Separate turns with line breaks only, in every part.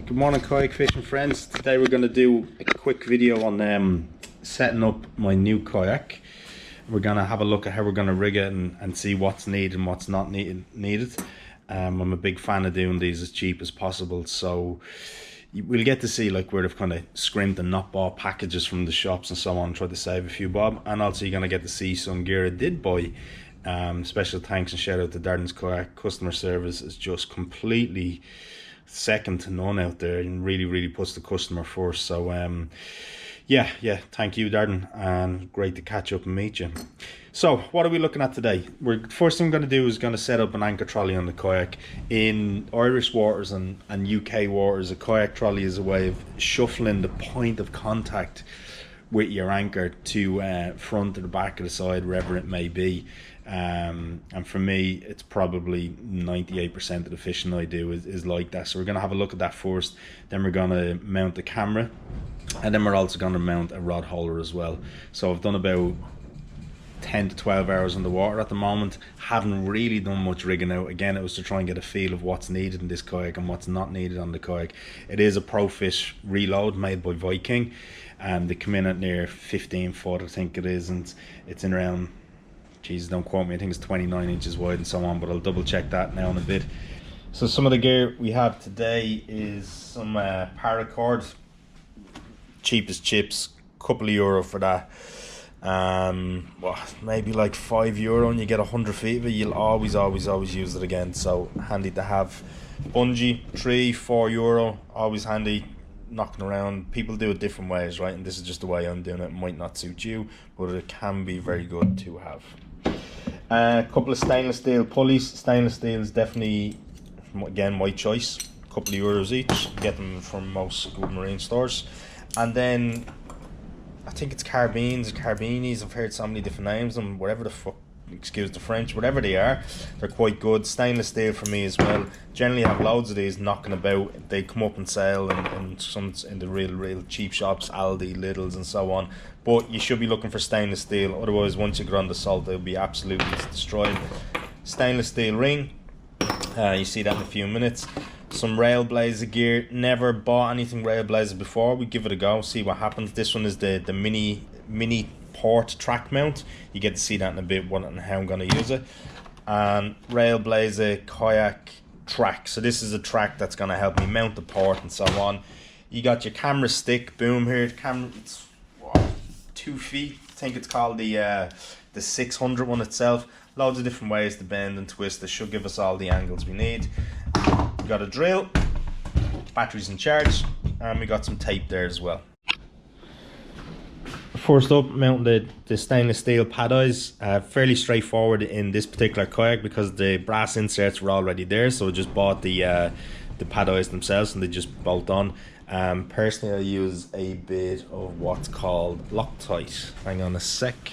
Good morning, kayak fishing friends. Today we're going to do a quick video on setting up my new kayak. We're going to have a look at how we're going to rig it and see what's needed and what's not needed. I'm a big fan of doing these as cheap as possible, so we'll get to see like where they've kind of scrimped and not bought packages from the shops and so on, try to save a few bob. And also you're going to get to see some gear I did buy. Special thanks and shout out to Darden's Kayak. Customer service is just completely second to none out there and really puts the customer first. So yeah, thank you, Darden, and great to catch up and meet you. So what are we looking at today? First thing I'm going to do is going to set up an anchor trolley on the kayak. In Irish waters and UK waters, a kayak trolley is a way of shuffling the point of contact with your anchor to front or the back or the side, wherever it may be. And for me, it's probably 98% of the fishing I do is like that. So we're going to have a look at that first. Then we're going to mount the camera, and then we're also going to mount a rod holder as well. So I've done about 10 to 12 hours in the water at the moment. Haven't really done much rigging out. Again, it was to try and get a feel of what's needed in this kayak and what's not needed on the kayak. It is a Pro Fish reload made by Viking, and they come in at near 15 foot, I think it is, and it's in around, Jesus, don't quote me, I think it's 29 inches wide and so on, but I'll double check that now in a bit. So some of the gear we have today is some paracord, cheap as chips, couple of euro for that. Well, maybe like €5 and you get 100 feet of it. You'll always use it again, so handy to have. Bungee, €3-4, always handy. Knocking around, people do it different ways, right? And this is just the way I'm doing it. It might not suit you, but it can be very good to have. A couple of stainless steel pulleys. Stainless steel is definitely, again, my choice. A couple of euros each. You get them from most good marine stores. And then I think it's carbinis. I've heard so many different names, and whatever the fuck, excuse the French, whatever they are, they're quite good. Stainless steel for me as well. Generally have loads of these knocking about. They come up on sale and some in the real cheap shops, Aldi, Lidl's and so on, but you should be looking for stainless steel, otherwise once you get on the salt they'll be absolutely destroyed. Stainless steel ring, you see that in a few minutes. Some Railblazer gear. Never bought anything Railblazer before. We give it a go, see what happens. This one is the mini port track mount. You get to see that in a bit, what and how I'm going to use it. And Railblazer kayak track. So this is a track that's going to help me mount the port and so on. You got your camera stick, boom here. Camera, it's what, 2 feet. I think it's called the 600 one itself. Loads of different ways to bend and twist. This should give us all the angles we need. We got a drill, batteries in charge, and we got some tape there as well. First up, mounting the stainless steel pad eyes. Fairly straightforward in this particular kayak because the brass inserts were already there, so I just bought the pad eyes themselves and they just bolt on. Personally, I use a bit of what's called Loctite. Hang on a sec.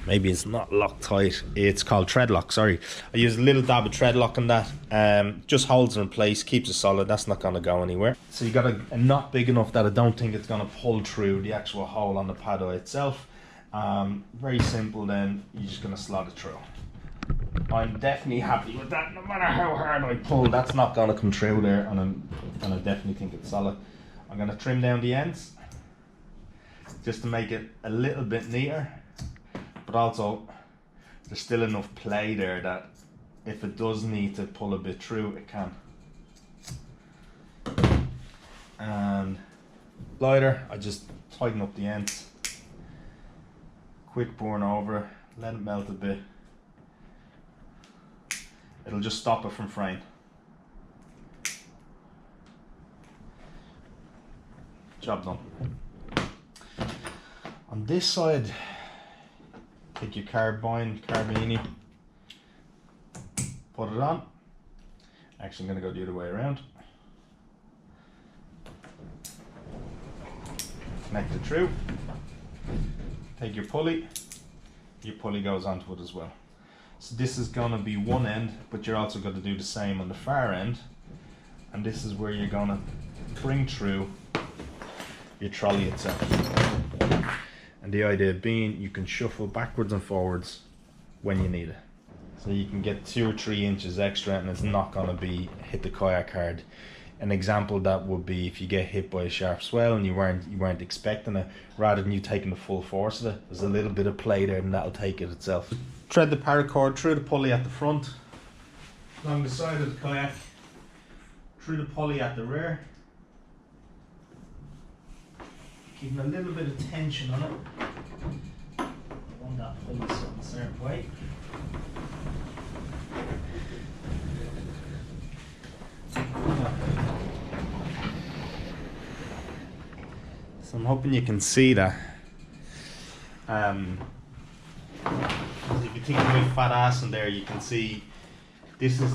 Maybe it's not Loctite, it's called Treadlock, sorry. I use a little dab of Treadlock on that. Just holds it in place, keeps it solid, that's not going to go anywhere. So you got a knot big enough that I don't think it's going to pull through the actual hole on the pad eye itself. Very simple then, you're just going to slot it through. I'm definitely happy with that, no matter how hard I pull, that's not going to come through there, and I definitely think it's solid. I'm going to trim down the ends, just to make it a little bit neater. But also, there's still enough play there that if it does need to pull a bit through, it can. And lighter, I just tighten up the ends. Quick burn over it, let it melt a bit. It'll just stop it from fraying. Job done. On this side, take your carbini, put it on. Actually, I'm going to go the other way around. Connect it through. Take your pulley goes onto it as well. So this is going to be one end, but you're also going to do the same on the far end. And this is where you're going to bring through your trolley itself. And the idea being you can shuffle backwards and forwards when you need it. So you can get 2 or 3 inches extra and it's not going to be hit the kayak hard. an example that would be if you get hit by a sharp swell and you weren't expecting it, rather than you taking the full force of it, there's a little bit of play there and that'll take it itself. Thread the paracord through the pulley at the front, along the side of the kayak, through the pulley at the rear, keeping a little bit of tension on it. I want that pulley set in a certain way. So I'm hoping you can see that. If you think of my fat ass in there, you can see this is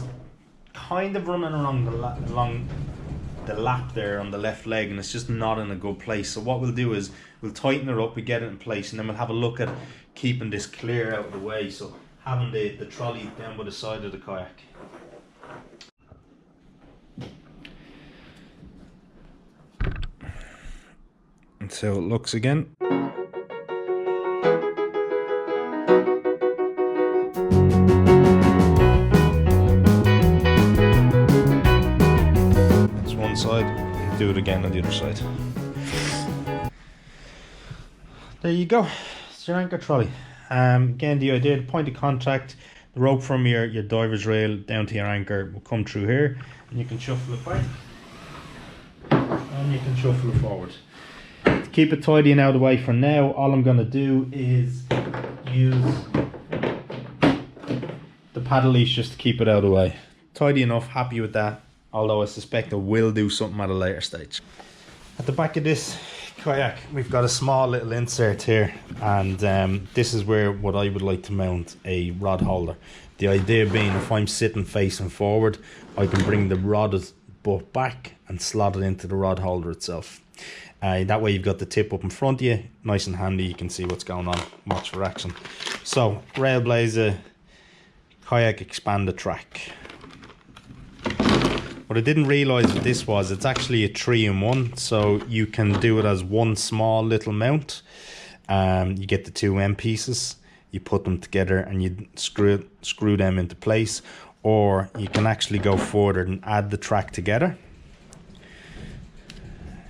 kind of running along the lap there on the left leg, and it's just not in a good place. So what we'll do is we'll tighten it up, we get it in place, and then we'll have a look at keeping this clear out of the way. So having the trolley down by the side of the kayak. And so it looks again. That's one side, do it again on the other side. There you go, it's your anchor trolley. Again, the idea, the point of contact, the rope from your diver's rail down to your anchor will come through here, and you can shuffle it back, and you can shuffle it forward. To keep it tidy and out of the way for now, all I'm going to do is use the paddle leash just to keep it out of the way. Tidy enough, happy with that, although I suspect I will do something at a later stage. At the back of this kayak, we've got a small little insert here, and this is where what I would like to mount a rod holder. The idea being, if I'm sitting facing forward, I can bring the rod butt back and slot it into the rod holder itself. That way you've got the tip up in front of you, nice and handy, you can see what's going on, watch for action. So, Railblazer Kayak Expander Track. What I didn't realise that this was, it's actually a 3-in-1, so you can do it as one small little mount. You get the two end pieces, you put them together and you screw them into place, or you can actually go further and add the track together.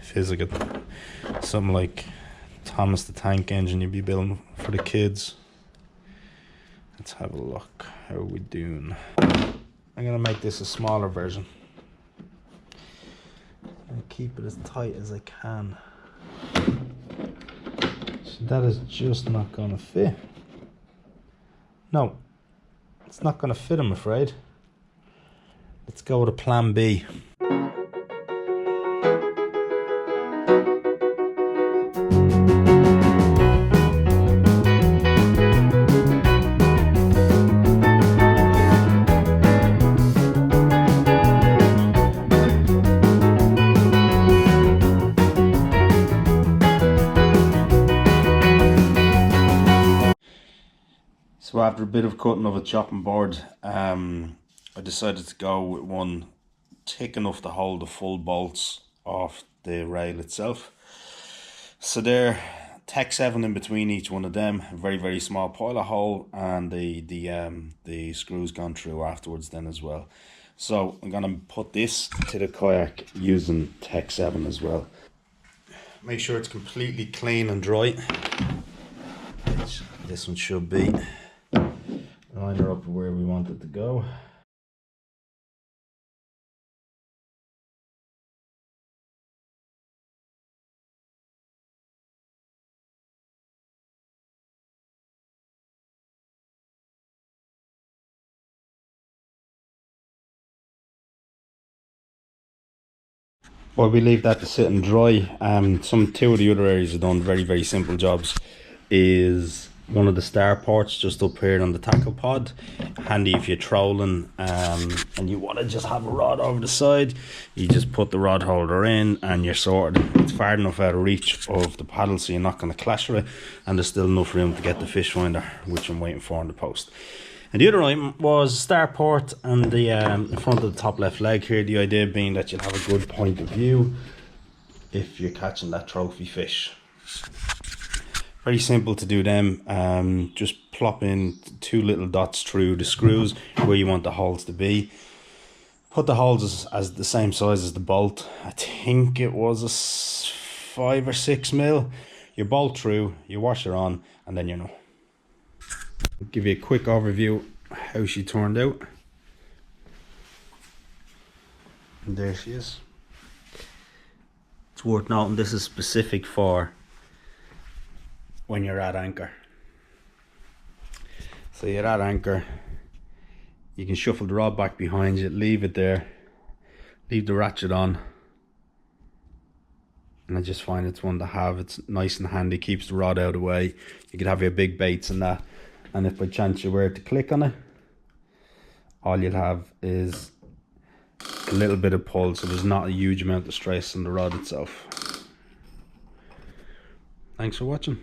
Feels like something like Thomas the Tank Engine you'd be building for the kids. Let's have a look. How are we doing? I'm gonna make this a smaller version and keep it as tight as I can. So that is just not gonna fit. No, it's not gonna fit, I'm afraid. Let's go with a plan B. So after a bit of cutting of a chopping board, I decided to go with one thick enough to hold the full bolts off the rail itself. So there, Tech 7 in between each one of them, a very, very small pilot hole, and the screws gone through afterwards then as well. So I'm gonna put this to the kayak using Tech 7 as well. Make sure it's completely clean and dry. This one should be. Line her up where we want it to go. While we leave that to sit and dry, two of the other areas have done very, very simple jobs. Is one of the star ports just up here on the tackle pod, handy if you're trolling and you want to just have a rod over the side. You just put the rod holder in and you're sorted. It's far enough out of reach of the paddle so you're not going to clash with it, and there's still enough room to get the fish finder, which I'm waiting for on the post. And the other item was star port and the front of the top left leg here, the idea being that you'll have a good point of view if you're catching that trophy fish. Very simple to do them. Just plop in two little dots through the screws where you want the holes to be. Put the holes as the same size as the bolt. I think it was a 5 or 6 mil. You bolt through, you wash her on, and then you know. I'll give you a quick overview how she turned out. And there she is. It's worth noting this is specific for when you're at anchor. So you're at anchor, you can shuffle the rod back behind you, leave it there, leave the ratchet on, and I just find it's one to have. It's nice and handy, keeps the rod out of the way. You could have your big baits and that, and if by chance you were to click on it, all you'll have is a little bit of pull, so there's not a huge amount of stress on the rod itself. Thanks for watching.